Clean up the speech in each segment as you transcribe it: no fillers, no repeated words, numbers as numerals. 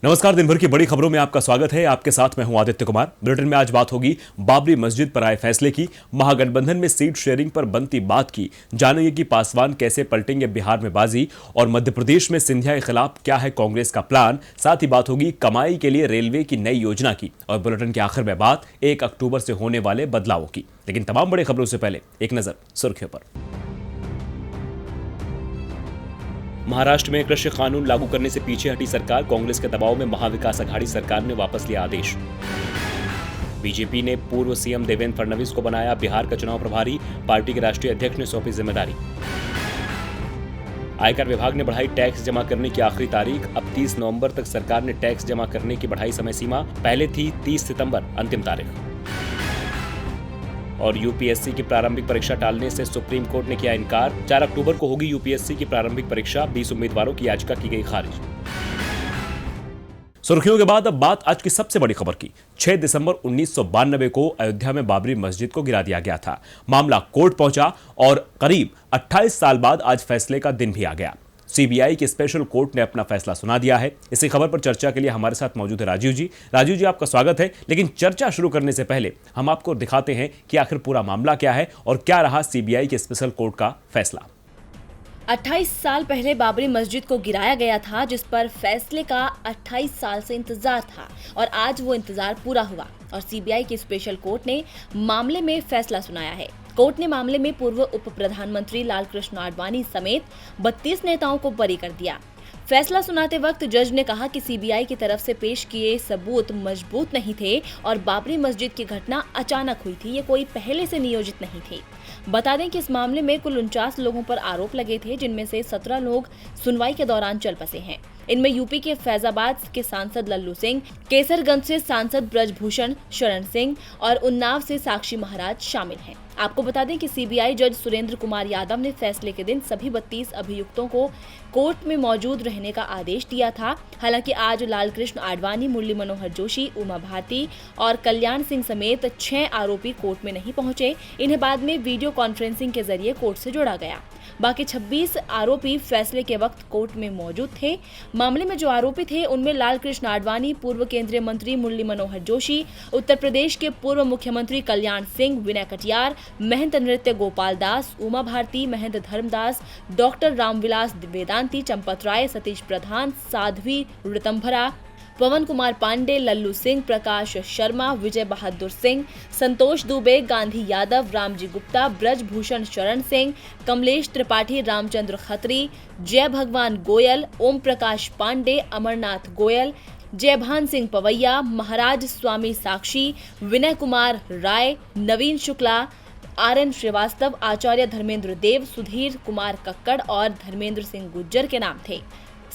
नमस्कार। दिन भर की बड़ी खबरों में आपका स्वागत है। आपके साथ मैं हूं आदित्य कुमार। बुलेटिन में आज बात होगी बाबरी मस्जिद पर आए फैसले की, महागठबंधन में सीट शेयरिंग पर बनती बात की, जानेंगे कि पासवान कैसे पलटेंगे बिहार में बाजी, और मध्य प्रदेश में सिंधिया के खिलाफ क्या है कांग्रेस का प्लान। साथ ही बात होगी कमाई के लिए रेलवे की नई योजना की, और बुलेटिन के आखिर में बात 1 अक्टूबर से होने वाले बदलावों की। लेकिन तमाम बड़ी खबरों से पहले एक नजर सुर्खियों पर। महाराष्ट्र में कृषि कानून लागू करने से पीछे हटी सरकार, कांग्रेस के दबाव में महाविकास अघाड़ी सरकार ने वापस लिया आदेश। बीजेपी ने पूर्व सीएम देवेंद्र फडणवीस को बनाया बिहार का चुनाव प्रभारी, पार्टी के राष्ट्रीय अध्यक्ष ने सौंपी जिम्मेदारी। आयकर विभाग ने बढ़ाई टैक्स जमा करने की आखिरी तारीख, अब 30 नवंबर तक सरकार ने टैक्स जमा करने की बढ़ाई समय सीमा, पहले थी 30 सितंबर अंतिम तारीख। और यूपीएससी की प्रारंभिक परीक्षा टालने से सुप्रीम कोर्ट ने किया इनकार, 4 अक्टूबर को होगी यूपीएससी की प्रारंभिक परीक्षा, 20 उम्मीदवारों की याचिका की गई खारिज। सुर्खियों के बाद अब बात आज की सबसे बड़ी खबर की। 6 दिसंबर 1992 को अयोध्या में बाबरी मस्जिद को गिरा दिया गया था। मामला कोर्ट पहुंचा और करीब 28 साल बाद आज फैसले का दिन भी आ गया। सीबीआई की स्पेशल कोर्ट ने अपना फैसला सुना दिया है। इसी खबर पर चर्चा के लिए हमारे साथ मौजूद है राजीव जी। राजीव जी, आपका स्वागत है। लेकिन चर्चा शुरू करने से पहले हम आपको दिखाते हैं कि आखिर पूरा मामला क्या है और क्या रहा सीबीआई के स्पेशल कोर्ट का फैसला। 28 साल पहले बाबरी मस्जिद को गिराया गया था, जिस पर फैसले का 28 साल से इंतजार था और आज वो इंतजार पूरा हुआ और सीबीआई की स्पेशल कोर्ट ने मामले में फैसला सुनाया है। कोर्ट ने मामले में पूर्व उप प्रधानमंत्री लालकृष्ण आडवाणी समेत 32 नेताओं को बरी कर दिया। फैसला सुनाते वक्त जज ने कहा कि सीबीआई की तरफ से पेश किए सबूत मजबूत नहीं थे और बाबरी मस्जिद की घटना अचानक हुई थी, ये कोई पहले से नियोजित नहीं थी। बता दें कि इस मामले में कुल 49 लोगों पर आरोप लगे थे, जिनमें से 17 लोग सुनवाई के दौरान चल बसे हैं। इनमें यूपी के फैजाबाद के सांसद लल्लू सिंह, केसरगंज से सांसद ब्रजभूषण शरण सिंह और उन्नाव से साक्षी महाराज शामिल हैं। आपको बता दें कि सीबीआई जज सुरेंद्र कुमार यादव ने फैसले के दिन सभी 32 अभियुक्तों को कोर्ट में मौजूद रहने का आदेश दिया था। हालांकि आज लालकृष्ण आडवाणी, मुरली मनोहर जोशी, उमा भारती और कल्याण सिंह समेत 6 आरोपी कोर्ट में नहीं पहुंचे। इन्हें बाद में वीडियो कॉन्फ्रेंसिंग के जरिए कोर्ट से जोड़ा गया। बाकी 26 आरोपी फैसले के वक्त कोर्ट में मौजूद थे। मामले में जो आरोपी थे उनमें लालकृष्ण आडवाणी, पूर्व केंद्रीय मंत्री मुरली मनोहर जोशी, उत्तर प्रदेश के पूर्व मुख्यमंत्री कल्याण सिंह, विनय कटियार, महंत नृत्य गोपाल दास, उमा भारती, महंत धर्मदास, डॉक्टर रामविलास वेदांती, चंपत राय, सतीश प्रधान, साध्वी ऋतंभरा, पवन कुमार पांडे, लल्लू सिंह, प्रकाश शर्मा, विजय बहादुर सिंह, संतोष दुबे, गांधी यादव, रामजी गुप्ता, ब्रजभूषण शरण सिंह, कमलेश त्रिपाठी, रामचंद्र खत्री, जय भगवान गोयल, ओम प्रकाश पांडे, अमरनाथ गोयल, जयभान सिंह पवैया, महाराज स्वामी साक्षी, विनय कुमार राय, नवीन शुक्ला, आर.एन. श्रीवास्तव, आचार्य धर्मेंद्र देव, सुधीर कुमार कक्कड़ और धर्मेंद्र सिंह गुज्जर के नाम थे।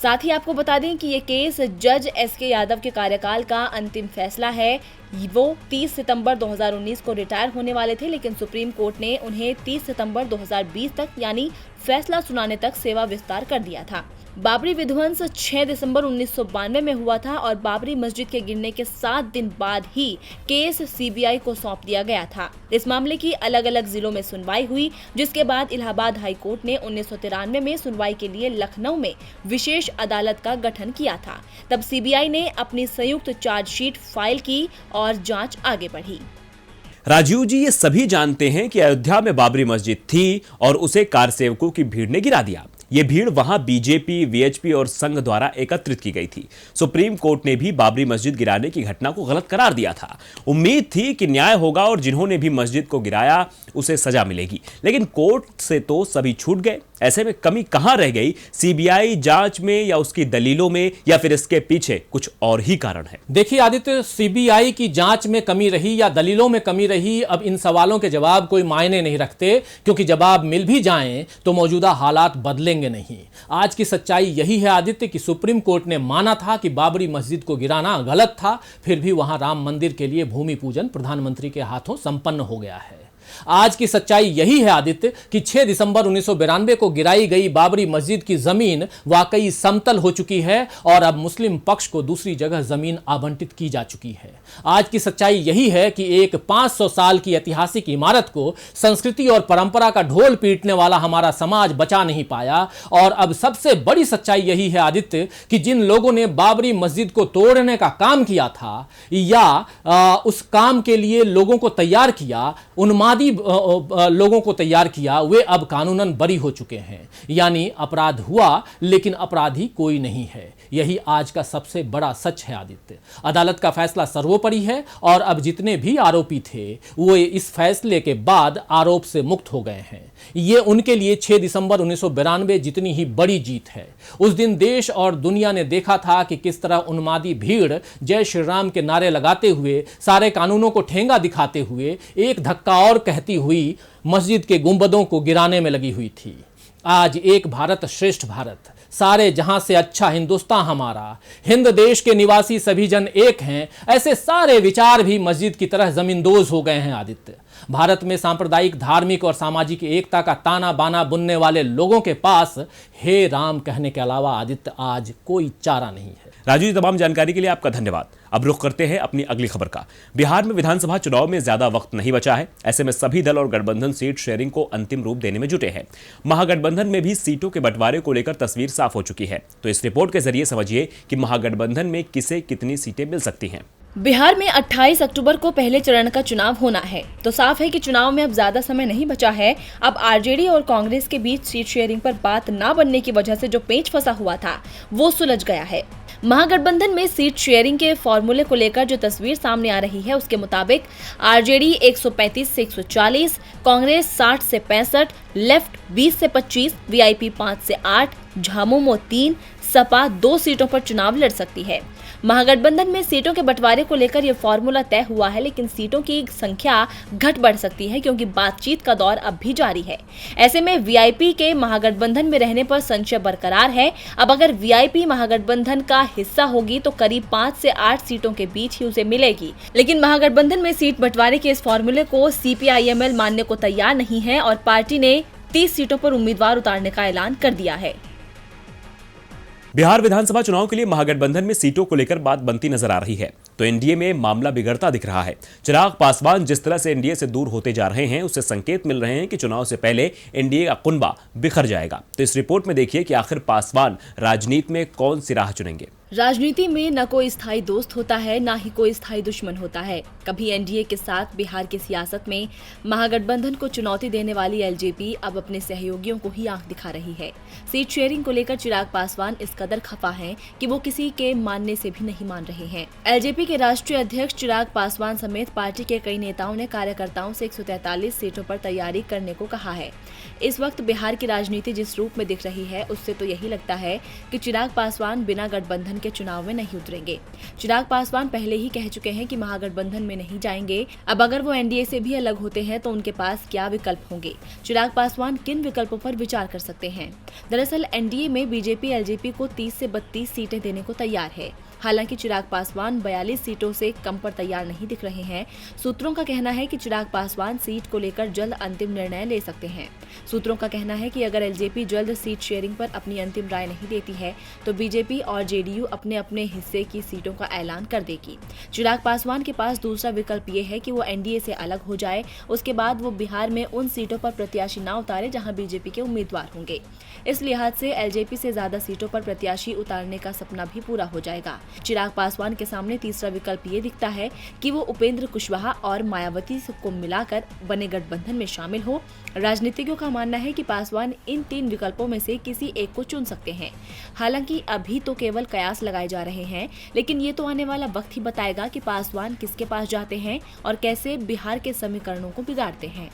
साथ ही आपको बता दें कि ये केस जज एस.के. यादव के कार्यकाल का अंतिम फैसला है। वो 30 सितंबर 2019 को रिटायर होने वाले थे, लेकिन सुप्रीम कोर्ट ने उन्हें 30 सितंबर 2020 तक यानी फैसला सुनाने तक सेवा विस्तार कर दिया था। बाबरी विध्वंस 6 दिसंबर 1992 में हुआ था और बाबरी मस्जिद के गिरने के 7 दिन बाद ही केस सीबीआई को सौंप दिया गया था। इस मामले की अलग अलग जिलों में सुनवाई हुई, जिसके बाद इलाहाबाद हाई कोर्ट ने 1993 में सुनवाई के लिए लखनऊ में विशेष अदालत का गठन किया था। तब सीबीआई ने अपनी संयुक्त चार्जशीट फाइल की और जांच आगे बढ़ी। राजीव जी, ये सभी जानते हैं कि अयोध्या में बाबरी मस्जिद थी और उसे कारसेवकों की भीड़ ने गिरा दिया। ये भीड़ वहां बीजेपी, वीएचपी और संघ द्वारा एकत्रित की गई थी। सुप्रीम कोर्ट ने भी बाबरी मस्जिद गिराने की घटना को गलत करार दिया था। उम्मीद थी कि न्याय होगा और जिन्होंने भी मस्जिद को गिराया उसे सजा मिलेगी, लेकिन कोर्ट से तो सभी छूट गए। ऐसे में कमी कहां रह गई? सीबीआई जांच में या उसकी दलीलों में, या फिर इसके पीछे कुछ और ही कारण है? देखिए आदित्य, सीबीआई की जांच में कमी रही या दलीलों में कमी रही, अब इन सवालों के जवाब कोई मायने नहीं रखते, क्योंकि जवाब मिल भी जाएं तो मौजूदा हालात बदलेंगे नहीं। आज की सच्चाई यही है आदित्य कि सुप्रीम कोर्ट ने माना था कि बाबरी मस्जिद को गिराना गलत था, फिर भी वहां राम मंदिर के लिए भूमि पूजन प्रधानमंत्री के हाथों संपन्न हो गया है। आज की सच्चाई यही है आदित्य कि 6 दिसंबर 1992 को गिराई गई बाबरी मस्जिद की जमीन वाकई समतल हो चुकी है और अब मुस्लिम पक्ष को दूसरी जगह जमीन आवंटित की जा चुकी है। आज की सच्चाई यही है कि एक 500 साल की ऐतिहासिक इमारत को संस्कृति और परंपरा का ढोल पीटने वाला हमारा समाज बचा नहीं पाया। और अब सबसे बड़ी सच्चाई यही है आदित्य कि जिन लोगों ने बाबरी मस्जिद को तोड़ने का काम किया था या उस काम के लिए लोगों को तैयार किया, उन्मादी लोगों को तैयार किया, वे अब कानूनन बरी हो चुके हैं। यानी अपराध हुआ लेकिन अपराधी कोई नहीं है। यही आज का सबसे बड़ा सच है आदित्य। अदालत का फैसला सर्वोपरि है और अब जितने भी आरोपी थे वो इस फैसले के बाद आरोप से मुक्त हो गए हैं। ये उनके लिए 6 दिसंबर 1992 जितनी ही बड़ी जीत है। उस दिन देश और दुनिया ने देखा था कि किस तरह उन्मादी भीड़ जय श्री राम के नारे लगाते हुए, सारे कानूनों को ठेंगा दिखाते हुए, एक धक्का और कहती हुई मस्जिद के गुंबदों को गिराने में लगी हुई थी। आज एक भारत श्रेष्ठ भारत, सारे जहां से अच्छा हिंदुस्तान हमारा, हिंद देश के निवासी सभी जन एक हैं, ऐसे सारे विचार भी मस्जिद की तरह जमींदोज हो गए हैं आदित्य। भारत में सांप्रदायिक, धार्मिक और सामाजिक एकता का ताना बाना बुनने वाले लोगों के पास हे राम कहने के अलावा आदित्य आज कोई चारा नहीं है। राजू जी, तमाम जानकारी के लिए आपका धन्यवाद। अब रुख करते हैं अपनी अगली खबर का। बिहार में विधानसभा चुनाव में ज्यादा वक्त नहीं बचा है। ऐसे में सभी दल और गठबंधन सीट शेयरिंग को अंतिम रूप देने में जुटे हैं। महागठबंधन में भी सीटों के बंटवारे को लेकर तस्वीर साफ हो चुकी है। तो इस रिपोर्ट के जरिए समझिए कि महागठबंधन में किसे कितनी सीटें मिल सकती हैं। बिहार में 28 अक्टूबर को पहले चरण का चुनाव होना है, तो साफ है कि चुनाव में अब ज्यादा समय नहीं बचा है। अब आरजेडी और कांग्रेस के बीच सीट शेयरिंग पर बात ना बनने की वजह से जो पेच फंसा हुआ था वो सुलझ गया है। महागठबंधन में सीट शेयरिंग के फॉर्मूले को लेकर जो तस्वीर सामने आ रही है उसके मुताबिक आरजेडी 135 से 140, कांग्रेस 60 से 65, लेफ्ट 20 से 25, वीआईपी 5 से 8, झामुमो 3, सपा 2 सीटों पर चुनाव लड़ सकती है। महागठबंधन में सीटों के बंटवारे को लेकर यह फॉर्मूला तय हुआ है, लेकिन सीटों की संख्या घट बढ़ सकती है क्योंकि बातचीत का दौर अब भी जारी है। ऐसे में वीआईपी के महागठबंधन में रहने पर संशय बरकरार है। अब अगर वीआईपी महागठबंधन का हिस्सा होगी तो करीब 5 से 8 सीटों के बीच ही उसे मिलेगी। लेकिन महागठबंधन में सीट बंटवारे के इस फॉर्मूले को सीपीआईएमएल मानने को तैयार नहीं है और पार्टी ने 30 सीटों पर उम्मीदवार उतारने का ऐलान कर दिया है। बिहार विधानसभा चुनाव के लिए महागठबंधन में सीटों को लेकर बात बनती नजर आ रही है, तो एनडीए में मामला बिगड़ता दिख रहा है। चिराग पासवान जिस तरह से एनडीए से दूर होते जा रहे हैं, उससे संकेत मिल रहे हैं कि चुनाव से पहले एनडीए का कुनबा बिखर जाएगा। तो इस रिपोर्ट में देखिए कि आखिर पासवान राजनीति में कौन सी राह चुनेंगे। राजनीति में न कोई स्थायी दोस्त होता है, न ही कोई स्थायी दुश्मन होता है। कभी एनडीए के साथ बिहार की सियासत में महागठबंधन को चुनौती देने वाली एलजेपी अब अपने सहयोगियों को ही आंख दिखा रही है। सीट शेयरिंग को लेकर चिराग पासवान इस कदर खफा हैं कि वो किसी के मानने से भी नहीं मान रहे हैं। एलजेपी के राष्ट्रीय अध्यक्ष चिराग पासवान समेत पार्टी के कई नेताओं ने कार्यकर्ताओं से 143 सीटों पर तैयारी करने को कहा है। इस वक्त बिहार की राजनीति जिस रूप में दिख रही है, उससे तो यही लगता है कि चिराग पासवान बिना गठबंधन के चुनाव में नहीं उतरेंगे। चिराग पासवान पहले ही कह चुके हैं कि महागठबंधन में नहीं जाएंगे। अब अगर वो एनडीए से भी अलग होते हैं तो उनके पास क्या विकल्प होंगे? चिराग पासवान किन विकल्पों पर विचार कर सकते हैं? दरअसल एनडीए में बीजेपी एलजेपी को 30 से 32 सीटें देने को तैयार है। हालांकि चिराग पासवान 42 सीटों से कम पर तैयार नहीं दिख रहे हैं। सूत्रों का कहना है कि चिराग पासवान सीट को लेकर जल्द अंतिम निर्णय ले सकते हैं। सूत्रों का कहना है कि अगर एलजेपी जल्द सीट शेयरिंग पर अपनी अंतिम राय नहीं देती है तो बीजेपी और जेडीयू अपने अपने हिस्से की सीटों का ऐलान कर देगी। चिराग पासवान के पास दूसरा विकल्प ये है कि वो एनडीए से अलग हो जाए, उसके बाद वो बिहार में उन सीटों पर प्रत्याशी न उतारे जहां बीजेपी के उम्मीदवार होंगे। इस लिहाज से एलजेपी से ज्यादा सीटों पर प्रत्याशी उतारने का सपना भी पूरा हो जाएगा। चिराग पासवान के सामने तीसरा विकल्प ये दिखता है कि वो उपेंद्र कुशवाहा और मायावती को मिलाकर बने गठबंधन में शामिल हो। राजनीतिज्ञों का मानना है कि पासवान इन 3 विकल्पों में से किसी एक को चुन सकते हैं। हालांकि अभी तो केवल कयास लगाए जा रहे हैं, लेकिन ये तो आने वाला वक्त ही बताएगा कि पासवान किसके पास जाते हैं और कैसे बिहार के समीकरणों को बिगाड़ते हैं।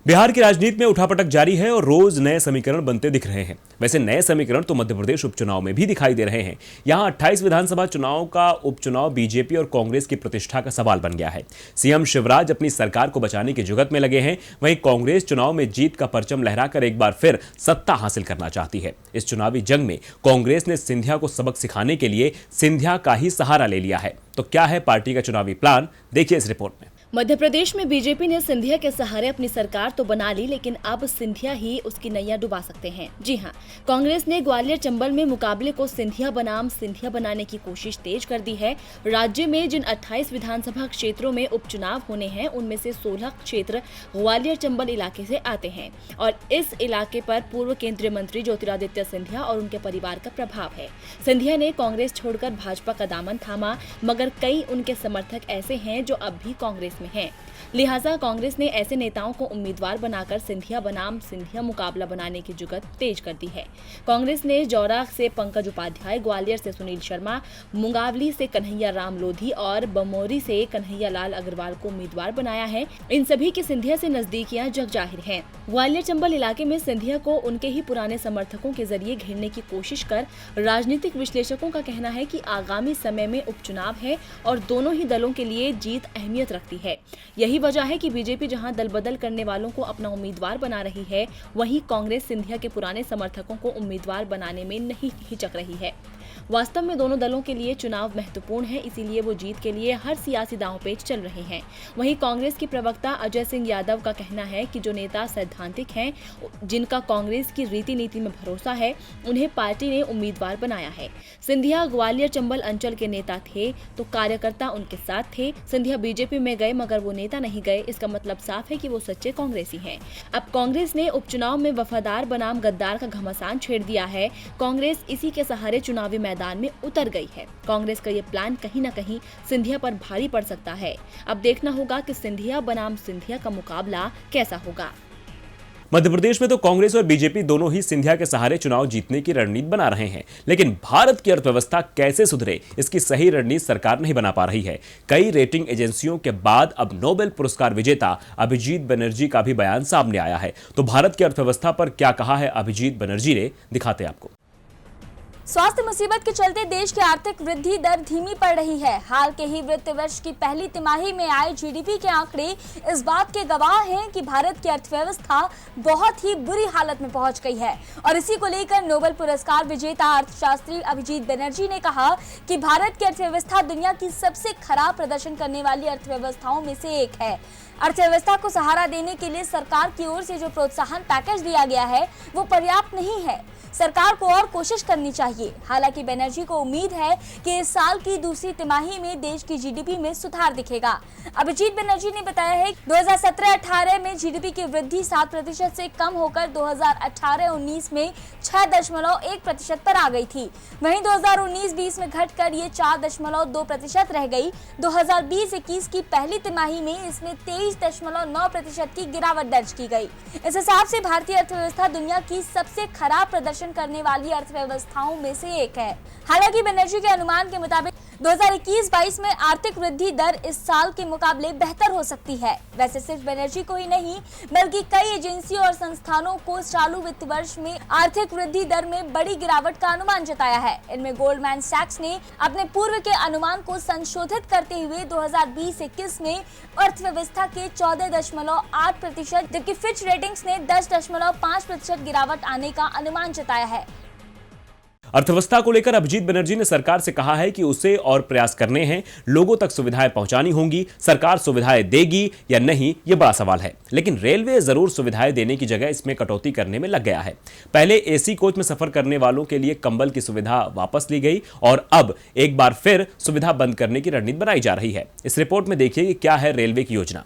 बिहार की राजनीति में उठापटक जारी है और रोज नए समीकरण बनते दिख रहे हैं। वैसे नए समीकरण तो मध्य प्रदेश उपचुनाव में भी दिखाई दे रहे हैं। यहां 28 विधानसभा चुनाव का उपचुनाव बीजेपी और कांग्रेस की प्रतिष्ठा का सवाल बन गया है। सीएम शिवराज अपनी सरकार को बचाने की जुगत में लगे हैं, वहीं कांग्रेस चुनाव में जीत का परचम लहराकर एक बार फिर सत्ता हासिल करना चाहती है। इस चुनावी जंग में कांग्रेस ने सिंधिया को सबक सिखाने के लिए सिंधिया का ही सहारा ले लिया है। तो क्या है पार्टी का चुनावी प्लान, देखिए इस रिपोर्ट में। मध्य प्रदेश में बीजेपी ने सिंधिया के सहारे अपनी सरकार तो बना ली, लेकिन अब सिंधिया ही उसकी नैया डुबा सकते हैं। जी हां, कांग्रेस ने ग्वालियर चंबल में मुकाबले को सिंधिया बनाम सिंधिया बनाने की कोशिश तेज कर दी है। राज्य में जिन 28 विधानसभा क्षेत्रों में उपचुनाव होने हैं, उनमें से 16 क्षेत्र ग्वालियर चंबल इलाके से आते हैं और इस इलाके पर पूर्व केंद्रीय मंत्री ज्योतिरादित्य सिंधिया और उनके परिवार का प्रभाव है। सिंधिया ने कांग्रेस छोड़कर भाजपा का दामन थामा, मगर कई उनके समर्थक ऐसे हैं जो अब भी कांग्रेस में हैं। लिहाजा कांग्रेस ने ऐसे नेताओं को उम्मीदवार बनाकर सिंधिया बनाम सिंधिया मुकाबला बनाने की जुगत तेज कर दी है। कांग्रेस ने जौरा से पंकज उपाध्याय, ग्वालियर से सुनील शर्मा, मुंगावली से कन्हैया राम लोधी और बमोरी से कन्हैया लाल अग्रवाल को उम्मीदवार बनाया है। इन सभी की सिंधिया से नजदीकियां जग जाहिर हैं। ग्वालियर चंबल इलाके में सिंधिया को उनके ही पुराने समर्थकों के जरिए घेरने की कोशिश कर राजनीतिक विश्लेषकों का कहना है कि आगामी समय में उपचुनाव है और दोनों ही दलों के लिए जीत अहमियत रखती है। यही वजह है कि बीजेपी जहां दल बदल करने वालों को अपना उम्मीदवार बना रही है, वहीं कांग्रेस सिंधिया के पुराने समर्थकों को उम्मीदवार बनाने में नहीं हिचक रही है। वास्तव में दोनों दलों के लिए चुनाव महत्वपूर्ण है, इसीलिए वो जीत के लिए हर सियासी दांवपेच चल रहे हैं। वहीं कांग्रेस के प्रवक्ता अजय सिंह यादव का कहना है कि जो नेता सैद्धांतिक हैं, जिनका कांग्रेस की रीति नीति में भरोसा है, उन्हें पार्टी ने उम्मीदवार बनाया है। सिंधिया ग्वालियर चंबल अंचल के नेता थे तो कार्यकर्ता उनके साथ थे। सिंधिया बीजेपी में गए मगर वो नेता नहीं गए, इसका मतलब साफ है कि वो सच्चे कांग्रेसी हैं। अब कांग्रेस ने उपचुनाव में वफादार बनाम गद्दार का घमासान छेड़ दिया है। कांग्रेस इसी के सहारे चुनावी मैदान में उतर गई है। कांग्रेस का ये प्लान कहीं न कहीं सिंधिया पर भारी पड़ सकता है। अब देखना होगा कि सिंधिया बनाम सिंधिया का मुकाबला कैसा होगा। मध्य प्रदेश में तो कांग्रेस और बीजेपी दोनों ही सिंधिया के सहारे चुनाव जीतने की रणनीति बना रहे हैं, लेकिन भारत की अर्थव्यवस्था कैसे सुधरे, इसकी सही रणनीति सरकार नहीं बना पा रही है। कई रेटिंग एजेंसियों के बाद अब नोबेल पुरस्कार विजेता अभिजीत बनर्जी का भी बयान सामने आया है। तो भारत की अर्थव्यवस्था पर क्या कहा है अभिजीत बनर्जी ने, दिखाते आपको। स्वास्थ्य मुसीबत के चलते देश की आर्थिक वृद्धि दर धीमी पड़ रही है। हाल के ही वित्त वर्ष की पहली तिमाही में आए जीडीपी के आंकड़े इस बात के गवाह हैं कि भारत की अर्थव्यवस्था बहुत ही बुरी हालत में पहुंच गई है। और इसी को लेकर नोबेल पुरस्कार विजेता अर्थशास्त्री अभिजीत बनर्जी ने कहा कि भारत की अर्थव्यवस्था दुनिया की सबसे खराब प्रदर्शन करने वाली अर्थव्यवस्थाओं में से एक है। अर्थव्यवस्था को सहारा देने के लिए सरकार की ओर से जो प्रोत्साहन पैकेज दिया गया है, वो पर्याप्त नहीं है। सरकार को और कोशिश करनी चाहिए। हालांकि बनर्जी को उम्मीद है कि इस साल की दूसरी तिमाही में देश की जीडीपी में सुधार दिखेगा। अभिजीत बनर्जी ने बताया है कि 2017-18 में जीडीपी की वृद्धि 7% से कम होकर 2018-19 में 6.1% पर आ गई थी। वहीं 2019-20 में घटकर ये 4.2% रह गई। 2020-21 की पहली तिमाही में इसमें 23.9% की गिरावट दर्ज की गई। इस हिसाब से भारतीय अर्थव्यवस्था दुनिया की सबसे खराब प्रदर्शन करने वाली अर्थव्यवस्थाओं में से एक है। हालांकि बनर्जी के अनुमान के मुताबिक 2021-22 में आर्थिक वृद्धि दर इस साल के मुकाबले बेहतर हो सकती है। वैसे सिर्फ बनर्जी को ही नहीं, बल्कि कई एजेंसियों और संस्थानों को चालू वित्त वर्ष में आर्थिक वृद्धि दर में बड़ी गिरावट का अनुमान जताया है। इनमें गोल्डमैन सैक्स ने अपने पूर्व के अनुमान को संशोधित करते हुए 2020-21 में अर्थव्यवस्था के 14.8%, जबकि फिच रेटिंग्स ने 10.5% गिरावट आने का अनुमान जताया है। अर्थव्यवस्था को लेकर अभिजीत बनर्जी ने सरकार से कहा है कि उसे और प्रयास करने हैं, लोगों तक सुविधाएं पहुंचानी होंगी। सरकार सुविधाएं देगी या नहीं, यह बड़ा सवाल है, लेकिन रेलवे जरूर सुविधाएं देने की जगह इसमें कटौती करने में लग गया है। पहले एसी कोच में सफर करने वालों के लिए कंबल की सुविधा वापस ली गई और अब एक बार फिर सुविधा बंद करने की रणनीति बनाई जा रही है। इस रिपोर्ट में देखिए कि क्या है रेलवे की योजना।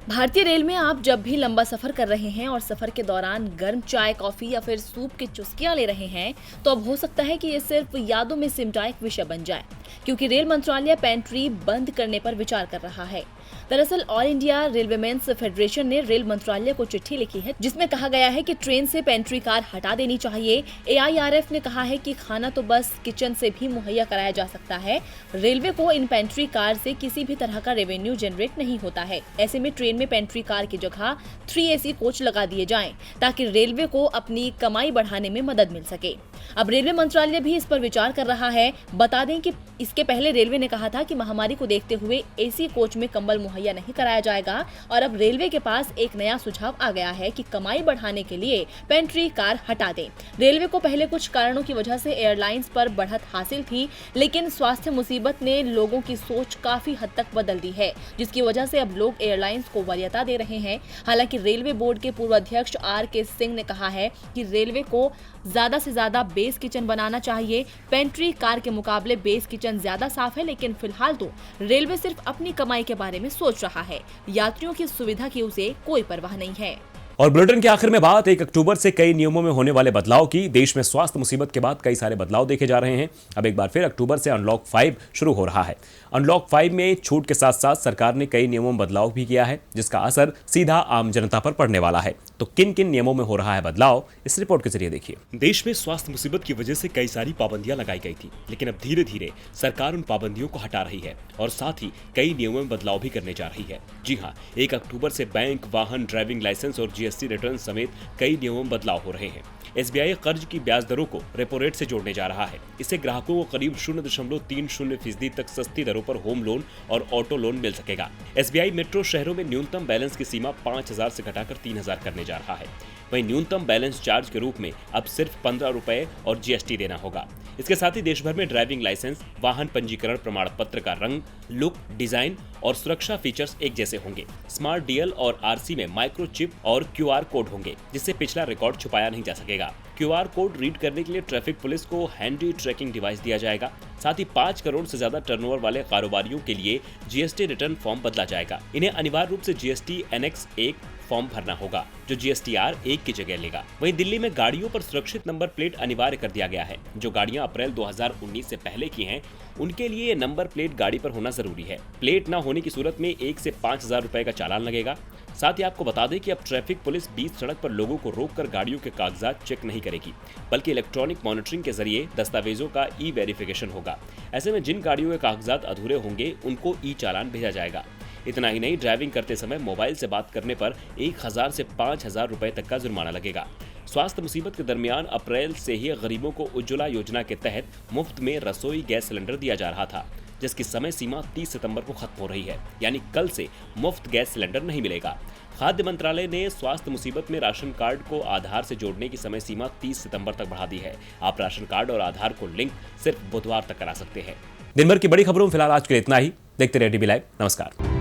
भारतीय रेल में आप जब भी लंबा सफर कर रहे हैं और सफर के दौरान गर्म चाय, कॉफी या फिर सूप की चुस्कियां ले रहे हैं, तो अब हो सकता है कि ये सिर्फ यादों में सिमटा एक विषय बन जाए, क्योंकि रेल मंत्रालय पेंट्री बंद करने पर विचार कर रहा है। दरअसल ऑल इंडिया रेलवेमेन्स फेडरेशन ने रेल मंत्रालय को चिट्ठी लिखी है, जिसमें कहा गया है कि ट्रेन से पेंट्री कार हटा देनी चाहिए। AIRF ने कहा है कि खाना तो बस किचन से भी मुहैया कराया जा सकता है। रेलवे को इन पेंट्री कार से किसी भी तरह का रेवेन्यू जनरेट नहीं होता है। ऐसे में ट्रेन में पेंट्री कार की जगह 3 AC कोच लगा दिए जाएं, ताकि रेलवे को अपनी कमाई बढ़ाने में मदद मिल सके। अब रेलवे मंत्रालय भी इस पर विचार कर रहा है। बता दें कि इसके पहले रेलवे ने कहा था कि महामारी को देखते हुए एसी कोच में कंबल मुहैया नहीं कराया जाएगा और अब रेलवे के पास एक नया सुझाव आ गया है कि कमाई बढ़ाने के लिए पेंट्री कार हटा दें। रेलवे को पहले कुछ कारणों की वजह से एयरलाइंस पर बढ़त हासिल थी, लेकिन स्वास्थ्य मुसीबत ने लोगों की सोच काफी हद तक बदल दी है, जिसकी वजह से अब लोग एयरलाइंस को वरीयता दे रहे हैं। हालांकि रेलवे बोर्ड के पूर्व अध्यक्ष RK सिंह ने कहा है कि रेलवे को ज्यादा से ज्यादा बेस किचन बनाना चाहिए। पेंट्री कार के मुकाबले बेस किचन ज्यादा साफ है, लेकिन फिलहाल तो रेलवे सिर्फ अपनी कमाई के बारे में सोच रहा है। यात्रियों की सुविधा की उसे कोई परवाह नहीं है। और बुलेटिन के आखिर में बात 1 अक्टूबर से कई नियमों में होने वाले बदलाव की। देश में स्वास्थ्य मुसीबत के बाद कई सारे बदलाव देखे जा रहे हैं। अब एक बार फिर अक्टूबर से अनलॉक 5 शुरू हो रहा है। अनलॉक 5 में छूट के साथ साथ सरकार ने कई नियमों में बदलाव भी किया है, जिसका असर सीधा आम जनता पर पड़ने वाला है। तो किन किन नियमों में हो रहा है बदलाव, इस रिपोर्ट के जरिए देखिए। देश में स्वास्थ्य मुसीबत की वजह से कई सारी पाबंदियां लगाई गई थी, लेकिन अब धीरे धीरे सरकार उन पाबंदियों को हटा रही है और साथ ही कई नियमों में बदलाव भी करने जा रही है। जी हाँ, 1 अक्टूबर से बैंक, वाहन, ड्राइविंग लाइसेंस और GST रिटर्न समेत कई नियमों में बदलाव हो रहे हैं। SBI कर्ज की ब्याज दरों को रेपो रेट से जोड़ने जा रहा है। इससे ग्राहकों को करीब 0.30% तक सस्ती दरों पर होम लोन और ऑटो लोन मिल सकेगा। SBI मेट्रो शहरों में न्यूनतम बैलेंस की सीमा 5,000 से घटाकर 3,000 करने जा रहा है। वहीं न्यूनतम बैलेंस चार्ज के रूप में अब सिर्फ 15 रुपए और GST देना होगा। इसके साथ ही देश भर में ड्राइविंग लाइसेंस, वाहन पंजीकरण प्रमाण पत्र का रंग, लुक, डिजाइन और सुरक्षा फीचर्स एक जैसे होंगे। स्मार्ट DL और RC में माइक्रोचिप और QR कोड होंगे, जिससे पिछला रिकॉर्ड छुपाया नहीं जा सकेगा। QR कोड रीड करने के लिए ट्रैफिक पुलिस को हैंडी ट्रैकिंग डिवाइस दिया जाएगा। साथ ही 5 करोड़ से ज्यादा टर्नओवर वाले कारोबारियों के लिए GST रिटर्न फॉर्म बदला जाएगा। इन्हें अनिवार्य रूप से GST Annex 1 फॉर्म भरना होगा, जो GSTR 1 की जगह लेगा। वहीं दिल्ली में गाड़ियों पर सुरक्षित नंबर प्लेट अनिवार्य कर दिया गया है। जो गाड़ियां अप्रैल 2019 से पहले की हैं, उनके लिए ये नंबर प्लेट गाड़ी पर होना जरूरी है। प्लेट न होने की सूरत में 1 से 5,000 रुपए का चालान लगेगा। साथ ही आपको बता दें कि अब ट्रैफिक पुलिस बीच सड़क पर लोगों को रोककर गाड़ियों के कागजात चेक नहीं करेगी, बल्कि इलेक्ट्रॉनिक मॉनिटरिंग के जरिए दस्तावेजों का ई-वेरिफिकेशन होगा। ऐसे में जिन गाड़ियों के कागजात अधूरे होंगे, उनको ई-चालान भेजा जाएगा। इतना ही नहीं, ड्राइविंग करते समय मोबाइल से बात करने पर 1,000 से 5,000 रुपए तक का जुर्माना लगेगा। स्वास्थ्य मुसीबत के दरमियान अप्रैल से ही गरीबों को उज्ज्वला योजना के तहत मुफ्त में रसोई गैस सिलेंडर दिया जा रहा था, जिसकी समय सीमा 30 सितंबर को खत्म हो रही है। यानी कल से मुफ्त गैस सिलेंडर नहीं मिलेगा। खाद्य मंत्रालय ने स्वास्थ्य मुसीबत में राशन कार्ड को आधार से जोड़ने की समय सीमा 30 सितंबर तक बढ़ा दी है। आप राशन कार्ड और आधार को लिंक सिर्फ बुधवार तक करा सकते हैं। दिन भर की बड़ी खबरों में फिलहाल आज के लिए इतना ही। देखते रहिए DB लाइव। नमस्कार।